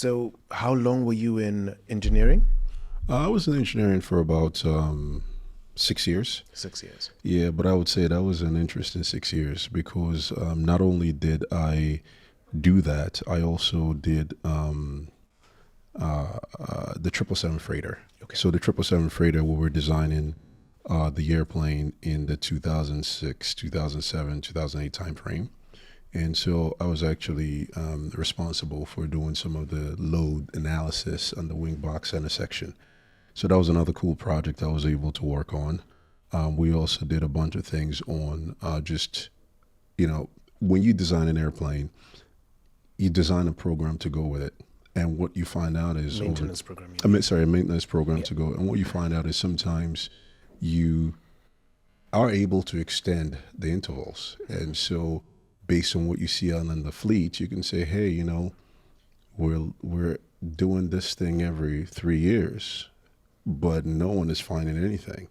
So how long were you in engineering? I was in engineering for about 6 years. 6 years. Yeah, but I would say that was an interesting 6 years because not only did I do that, I also did the 777 freighter. Okay. So the 777 freighter, we were designing the airplane in the 2006, 2007, 2008 timeframe. And so I was actually responsible for doing some of the load analysis on the wing box center section. So that was another cool project I was able to work on. We also did a bunch of things on you know, when you design an airplane, you design a program to go with it. And what you find out is Maintenance program. a maintenance program Yeah. to go. And what you find out is sometimes you are able to extend the intervals. And so based on what you see out in the fleet, you can say, hey, we're doing this thing every 3 years, but no one is finding anything.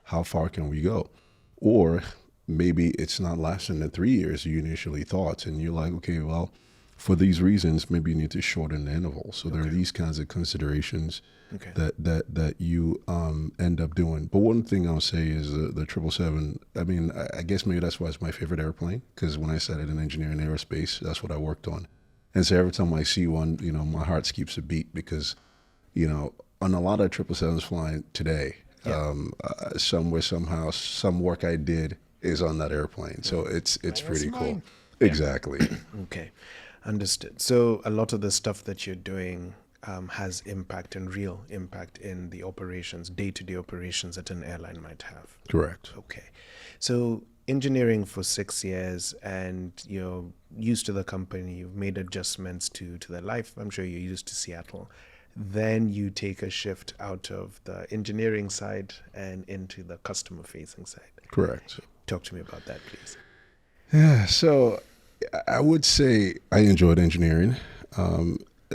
How far can we go? Or maybe it's not lasting the 3 years you initially thought, and you're like, okay, well, for these reasons, maybe you need to shorten the interval. So there are these kinds of considerations that you end up doing. But one thing I'll say is the 777. I mean, I guess maybe that's why it's my favorite airplane, because when I started in engineering aerospace, that's what I worked on. And so every time I see one, my heart skips a beat because, on a lot of 777s flying today, somewhere, somehow, some work I did is on that airplane. So it's pretty cool. Yeah. Exactly. Okay, understood. So a lot of the stuff that you're doing has impact and real impact in the operations, day-to-day operations that an airline might have. Correct. Okay. So engineering for 6 years, and you're used to the company, you've made adjustments to the life. I'm sure you're used to Seattle. Then you take a shift out of the engineering side and into the customer-facing side. Correct. Talk to me about that, please. Yeah, so I would say I enjoyed engineering.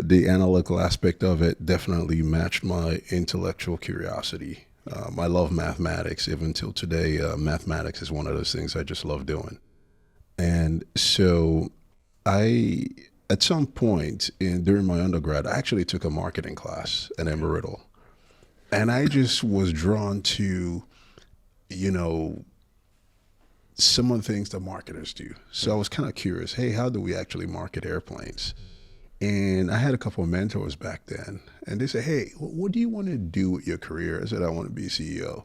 The analytical aspect of it definitely matched my intellectual curiosity. I love mathematics. Even till today, mathematics is one of those things I just love doing. And so at some point during my undergrad, I actually took a marketing class at Embry-Riddle. And I just was drawn to, some of the things that marketers do. So I was kind of curious, hey, how do we actually market airplanes? And I had a couple of mentors back then, and they said, hey, what do you want to do with your career? I said, I want to be CEO.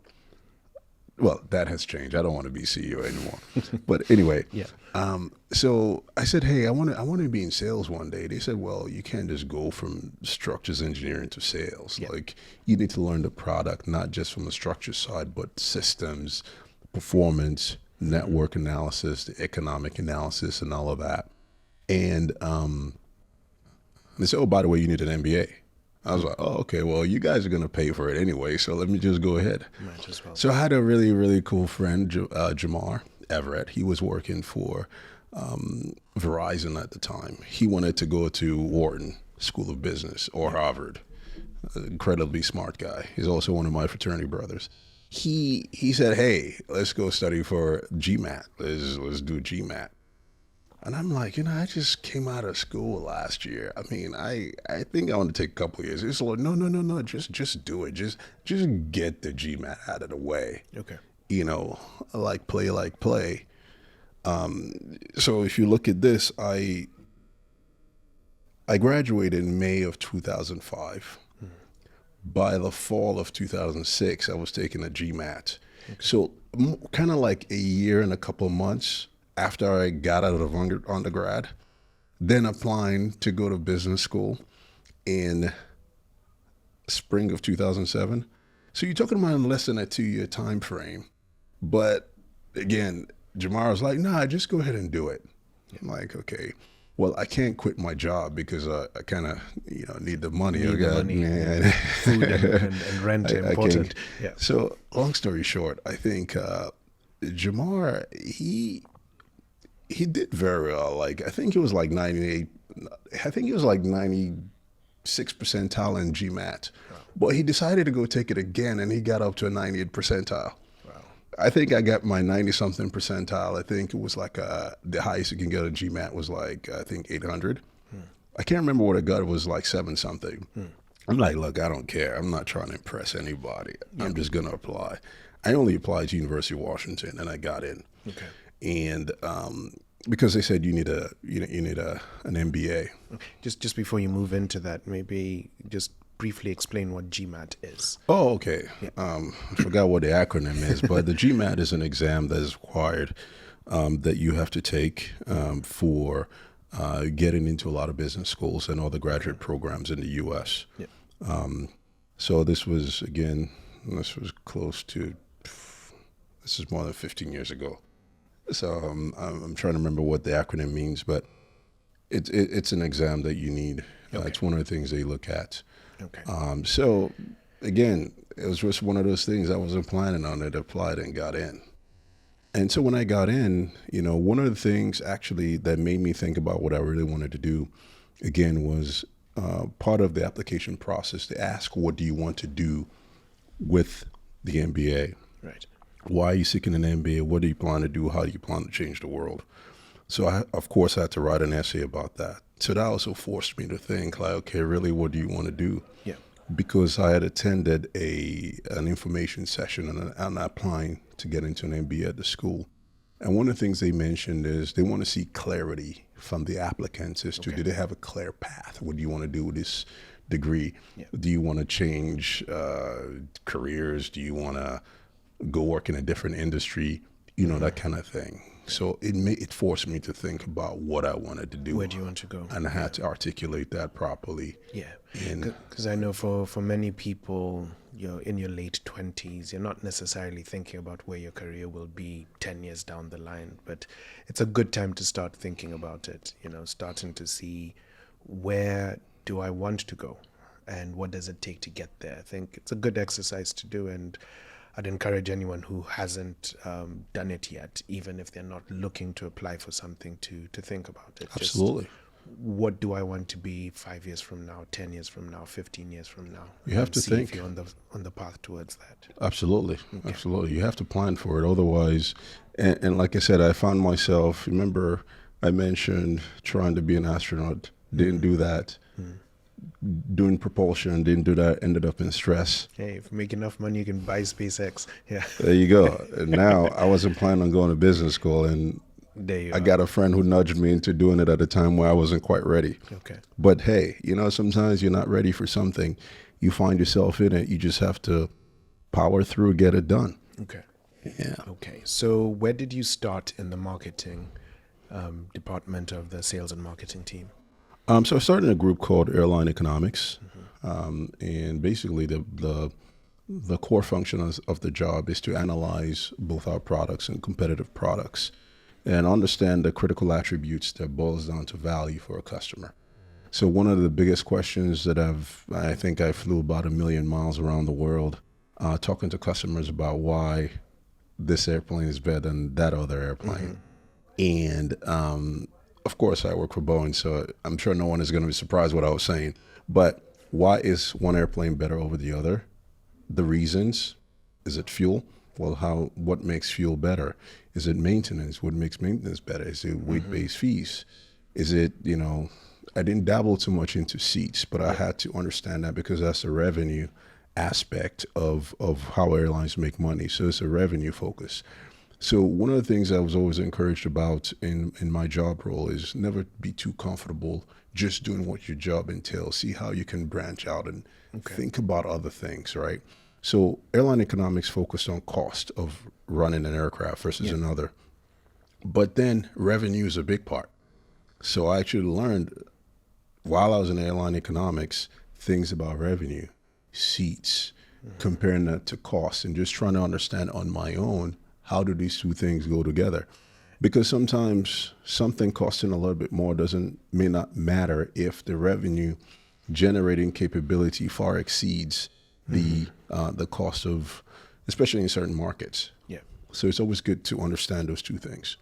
Well, that has changed. I don't want to be CEO anymore. But anyway, so I said, hey, I want to be in sales one day. They said, well, you can't just go from structures engineering to sales. Yeah. Like, you need to learn the product, not just from the structure side, but systems, performance, network analysis, the economic analysis, and all of that. And they said, oh, by the way, you need an MBA. I was like, oh, okay, well, you guys are going to pay for it anyway, so let me just go ahead. Might as well. So I had a really, really cool friend, Jamar Everett. He was working for Verizon at the time. He wanted to go to Wharton School of Business or Harvard. Incredibly smart guy. He's also one of my fraternity brothers. He said, hey, let's go study for GMAT. Let's do GMAT. And I'm like, I just came out of school last year. I mean, I think I want to take a couple of years. It's like, no, just do it. Just get the GMAT out of the way. Okay. Like play. So if you look at this, I graduated in May of 2005. By the fall of 2006, I was taking a GMAT. Okay. So kind of like a year and a couple of months after I got out of undergrad, then applying to go to business school in spring of 2007. So you're talking about less than a 2-year time frame. But again, Jamar was like, nah, just go ahead and do it. I'm like, okay. Well, I can't quit my job because I kind of, need the money. Need the money. Food and rent are important. Yeah. So long story short, I think Jamar, he did very well. Like, I think it was like 96 percentile in GMAT. Wow. But he decided to go take it again, and he got up to a 90th percentile. I think I got my 90-something percentile. I think it was like the highest you can get a GMAT was like, I think 800. I can't remember what I got. It was like 7 something. I'm like, look, I don't care. I'm not trying to impress anybody. I'm just going to apply. I only applied to University of Washington, and I got in. Okay. And because they said you need an MBA. Okay. Just before you move into that, maybe just briefly explain what GMAT is. Oh, okay. I forgot what the acronym is, but the GMAT is an exam that is required that you have to take for getting into a lot of business schools and all the graduate programs in the U.S. Yeah. So this was close to, this is more than 15 years ago. So I'm trying to remember what the acronym means, but it's an exam that you need. Okay. It's one of the things they look at. Okay. So again, it was just one of those things I wasn't planning on it, applied and got in. And so when I got in, one of the things actually that made me think about what I really wanted to do, again, was part of the application process to ask, what do you want to do with the MBA? Right. Why are you seeking an MBA? What do you plan to do? How do you plan to change the world? So I, of course, had to write an essay about that. So that also forced me to think, like, okay, really, what do you want to do? Yeah. Because I had attended an information session on applying to get into an MBA at the school. And one of the things they mentioned is they want to see clarity from the applicants as to, do they have a clear path? What do you want to do with this degree? Yeah. Do you want to change careers? Do you want to go work in a different industry? That kind of thing. So it forced me to think about what I wanted to do. Where do you want to go? And I had to articulate that properly. Yeah. And Because I know for many people, you're in your late 20s, you're not necessarily thinking about where your career will be 10 years down the line, but it's a good time to start thinking about it, starting to see, where do I want to go and what does it take to get there? I think it's a good exercise to do, and I'd encourage anyone who hasn't done it yet, even if they're not looking to apply for something, to think about it. Absolutely. Just, what do I want to be 5 years from now, 10 years from now, 15 years from now? You have to see think. if you're on the path towards that. Absolutely. Absolutely. You have to plan for it. Otherwise, and like I said, I found myself, remember I mentioned trying to be an astronaut, didn't do that. Doing propulsion, didn't do that, ended up in stress. Hey, if you make enough money, you can buy SpaceX. Yeah. There you go. And now I wasn't planning on going to business school, and There you I are. got a friend who nudged me into doing it at a time where I wasn't quite ready. Okay. But hey, sometimes you're not ready for something. You find yourself in it. You just have to power through, get it done. Okay. Yeah. Okay. So where did you start in the marketing department of the sales and marketing team? So I started in a group called Airline Economics, and basically the core function of the job is to analyze both our products and competitive products, and understand the critical attributes that boils down to value for a customer. So one of the biggest questions that I think I flew about 1 million miles around the world, talking to customers about why this airplane is better than that other airplane, and of course, I work for Boeing, so I'm sure no one is going to be surprised what I was saying. But why is one airplane better over the other? The reasons. Is it fuel? Well, what makes fuel better? Is it maintenance? What makes maintenance better? Is it weight-based fees? Is it, I didn't dabble too much into seats, but I had to understand that because that's the revenue aspect of how airlines make money. So it's a revenue focus. So one of the things I was always encouraged about in my job role is never be too comfortable just doing what your job entails. See how you can branch out and think about other things, right? So airline economics focused on cost of running an aircraft versus another. But then revenue is a big part. So I actually learned while I was in airline economics, things about revenue, seats, comparing that to cost, and just trying to understand on my own, how do these two things go together? Because sometimes something costing a little bit more may not matter if the revenue generating capability far exceeds the cost of, especially in certain markets. Yeah. So it's always good to understand those two things.